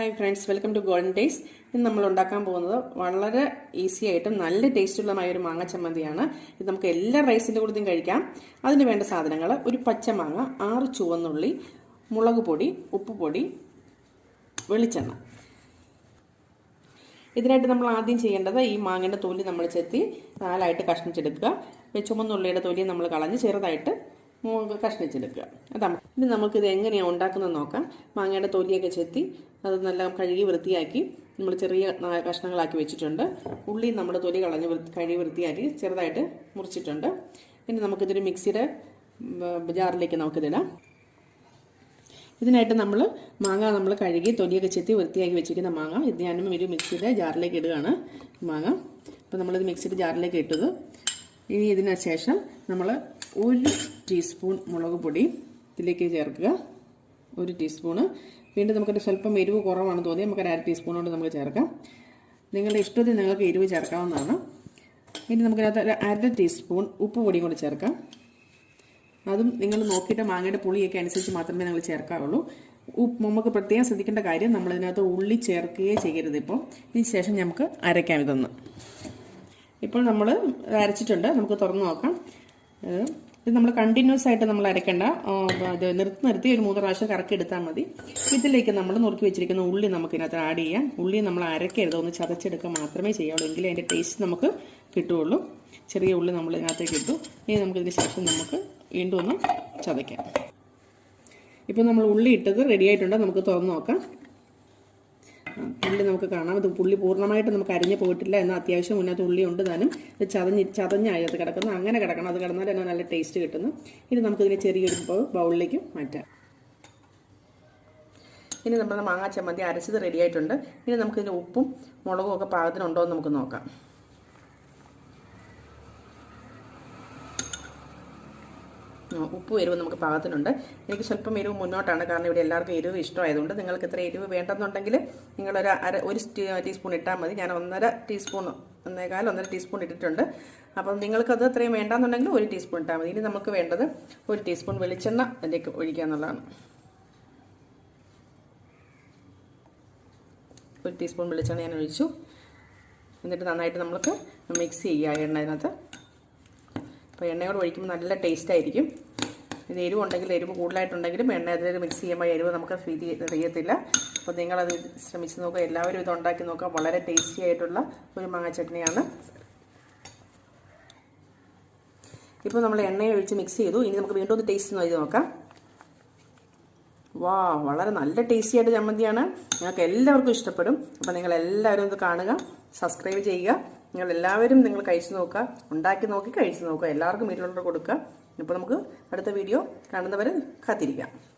Hi friends, welcome to golden days. ഇന്ന് നമ്മൾ ഉണ്ടാക്കാൻ പോകുന്നത് വളരെ ഈസി ആയിട്ടും നല്ല ടേസ്റ്റുള്ളതുമായ ഒരു മാങ്ങ ചമ്മന്തിയാണ്. ഇത് നമുക്ക് എല്ലാ റൈസിൻ്റെ കൂടെയും കഴിക്കാം. അതിന് വേണ്ട സാധനങ്ങൾ: ഒരു പച്ചമാങ്ങ, 6 ചുവന്നുള്ളി, മുളക് പൊടി, ഉപ്പ് പൊടി, വെളിച്ചെണ്ണ. ഇതിനായിട്ട് നമ്മൾ ആദ്യം ചെയ്യേണ്ടത് ഈ മാങ്ങയുടെ തൊലി നമ്മൾ ചെത്തി 4ആയിട്ട് കഷ്ണിച്ചെടുക്കുക. ചുവന്നുള്ളിയുടെ തൊലി നമ്മൾ കളഞ്ഞ് ചെറുതായിട്ട് കഷ്ണിച്ചെടുക്കുക. അതാണ്. ഇനി നമുക്കിത് എങ്ങനെയാണ് ഉണ്ടാക്കുന്നത് നോക്കാം. മാങ്ങയുടെ തൊലിയൊക്കെ ചെത്തി അത് നല്ല കഴുകി വൃത്തിയാക്കി നമ്മൾ ചെറിയ കഷ്ണങ്ങളാക്കി വെച്ചിട്ടുണ്ട്. ഉള്ളി നമ്മുടെ തൊലി കളഞ്ഞ് കഴുകി വൃത്തിയാക്കി ചെറുതായിട്ട് മുറിച്ചിട്ടുണ്ട്. ഇനി നമുക്കിതൊരു മിക്സിയുടെ ജാറിലേക്ക് നമുക്കിതിടാം. ഇതിനായിട്ട് മാങ്ങ കഴുകി തൊലിയൊക്കെ ചെത്തി വൃത്തിയാക്കി വെച്ചിരിക്കുന്ന മാങ്ങ ഇത് ഞാനും ഒരു മിക്സിയുടെ ജാറിലേക്ക് ഇടുകയാണ്. മാങ്ങ അപ്പോൾ നമ്മളിത് മിക്സിയുടെ ജാറിലേക്ക് ഇട്ടത്. ഇനി ഇതിന് ശേഷം നമ്മൾ 1 ടീസ്പൂൺ മുളക് പൊടി ഇതിലേക്ക് ചേർക്കുക. 1 ടീസ്പൂണ്. വീണ്ടും നമുക്കൊരു സ്വല്പം എരിവ് കുറവാണെന്ന് തോന്നി നമുക്കൊരു 1/2 ടീസ്പൂൺ കൊണ്ട് നമുക്ക് ചേർക്കാം. നിങ്ങളുടെ ഇഷ്ടത്തിന് നിങ്ങൾക്ക് എരിവ് ചേർക്കാവുന്നതാണ്. ഇനി നമുക്കതിനകത്ത് 1/2 ടീസ്പൂൺ ഉപ്പ് പൊടിയും കൂടി ചേർക്കാം. അതും നിങ്ങൾ നോക്കിയിട്ട് മാങ്ങയുടെ പുളിയൊക്കെ അനുസരിച്ച് മാത്രമേ നിങ്ങൾ ചേർക്കാവുള്ളൂ. നമുക്ക് പ്രത്യേകം ശ്രദ്ധിക്കേണ്ട കാര്യം, നമ്മളിതിനകത്ത് ഉള്ളി ചേർക്കുകയേ ചെയ്യരുത്. ഇതിന് ശേഷം നമുക്ക് അരയ്ക്കാം. ഇതൊന്ന് ഇപ്പോൾ നമ്മൾ അരച്ചിട്ടുണ്ട്. നമുക്ക് തുറന്ന് നോക്കാം. ഇത് നമ്മൾ കണ്ടിന്യൂസ് ആയിട്ട് നമ്മൾ അരയ്ക്കേണ്ട. അത് നിർത്തി ഒരു 3 പ്രാവശ്യം കറക്കി എടുത്താൽ മതി. ഇതിലേക്ക് നമ്മൾ നുറുക്കി വെച്ചിരിക്കുന്ന ഉള്ളി നമുക്ക് ഇതിനകത്ത് ആഡ് ചെയ്യാം. ഉള്ളി നമ്മൾ അരയ്ക്കരുത്, ഒന്ന് ചതച്ചെടുക്കുക മാത്രമേ ചെയ്യാവുള്ളൂ. എങ്കിലേ അതിൻ്റെ ടേസ്റ്റ് നമുക്ക് കിട്ടുകയുള്ളൂ. ചെറിയ ഉള്ളി നമ്മൾ ഇതിനകത്തേക്ക് ഇട്ടു. ഇനി നമുക്കിതിന് ശേഷം നമുക്ക് വീണ്ടും ഒന്ന് ചതയ്ക്കാം. ഇപ്പോൾ നമ്മൾ ഉള്ളി ഇട്ടത് റെഡി ആയിട്ടുണ്ട്. നമുക്ക് തുറന്ന് നോക്കാം. ഉള്ളി നമുക്ക് കാണാം. ഇത് ഉള്ളി പൂർണ്ണമായിട്ട് നമുക്ക് അരിഞ്ഞ് പോയിട്ടില്ല, എന്നാൽ അത്യാവശ്യം മുന്നത്തെ ഉള്ളി ഉണ്ട് താനും. ഇത് ചതഞ്ഞായി അത് കിടക്കുന്നത്. അങ്ങനെ കിടക്കണം. അത് കിടന്നാൽ തന്നെ നല്ല ടേസ്റ്റ് കിട്ടുന്നു. ഇനി നമുക്കിതിനെ ചെറിയൊരു ബൗളിലേക്ക് മാറ്റാം. ഇനി നമ്മുടെ മാങ്ങാ ചമ്മന്തി അരച്ചത് റെഡി ആയിട്ടുണ്ട്. ഇനി നമുക്കിതിന് ഉപ്പും മുളകും ഒക്കെ പാകത്തിനുണ്ടോ എന്ന് നമുക്ക് നോക്കാം. ഉപ്പും എരിവും നമുക്ക് പാകത്തിനുണ്ട്. എനിക്ക് സ്വല്പം എരിവ് മുന്നോട്ടാണ്, കാരണം ഇവിടെ എല്ലാവർക്കും എരിവ് ഇഷ്ടമായതുകൊണ്ട്. നിങ്ങൾക്ക് ഇത്ര എരിവ് വേണ്ടെന്നുണ്ടെങ്കിൽ നിങ്ങളൊരു 1 ടീസ്പൂൺ ഇട്ടാൽ മതി. ഞാൻ 1.5 ടീസ്പൂൺ ഇട്ടിട്ടുണ്ട്. അപ്പം നിങ്ങൾക്കത് അത്രയും വേണ്ടെന്നുണ്ടെങ്കിൽ 1 ടീസ്പൂൺ ഇട്ടാൽ മതി. ഇനി നമുക്ക് വേണ്ടത് 1 ടീസ്പൂൺ വെളിച്ചെണ്ണ അതിലേക്ക് ഒഴിക്കുക എന്നുള്ളതാണ്. 1 ടീസ്പൂൺ വെളിച്ചെണ്ണ ഞാൻ ഒഴിച്ചു. എന്നിട്ട് നന്നായിട്ട് നമുക്ക് മിക്സ് ചെയ്യുക എണ്ണ അതിനകത്ത്. അപ്പോൾ എണ്ണയോട് ഒഴിക്കുമ്പോൾ നല്ല ടേസ്റ്റ് ആയിരിക്കും. ഇത് എരിവുണ്ടെങ്കിൽ, എരിവ് കൂടുതലായിട്ടുണ്ടെങ്കിലും എണ്ണ അതിൽ മിക്സ് ചെയ്യുമ്പോൾ എരിവ് നമുക്ക് ഫീൽ ചെയ്യത്തില്ല. അപ്പോൾ നിങ്ങളത് ശ്രമിച്ച് നോക്കുക. എല്ലാവരും ഇത് ഉണ്ടാക്കി നോക്കുക. വളരെ ടേസ്റ്റി ആയിട്ടുള്ള ഒരു മാങ്ങ ചട്നിയാണ്. ഇപ്പോൾ നമ്മൾ എണ്ണ ഒഴിച്ച് മിക്സ് ചെയ്തു. ഇനി നമുക്ക് വീണ്ടും ഒന്ന് ടേസ്റ്റ് ചെയ്ത് നോക്കാം. വളരെ നല്ല ടേസ്റ്റി ആയിട്ട് ചമ്മന്തിയാണ്. നിങ്ങൾക്ക് എല്ലാവർക്കും ഇഷ്ടപ്പെടും. അപ്പോൾ നിങ്ങളെല്ലാവരും ഇത് കാണുക, സബ്സ്ക്രൈബ് ചെയ്യുക. നിങ്ങൾ കഴിച്ചു നോക്കുക, ഉണ്ടാക്കി നോക്കി കഴിച്ചു നോക്കുക. എല്ലാവർക്കും വീട്ടിലുള്ളവർ കൊടുക്കുക. ഇപ്പോൾ നമുക്ക് അടുത്ത വീഡിയോ കാണുന്നവരെ കാത്തിരിക്കാം.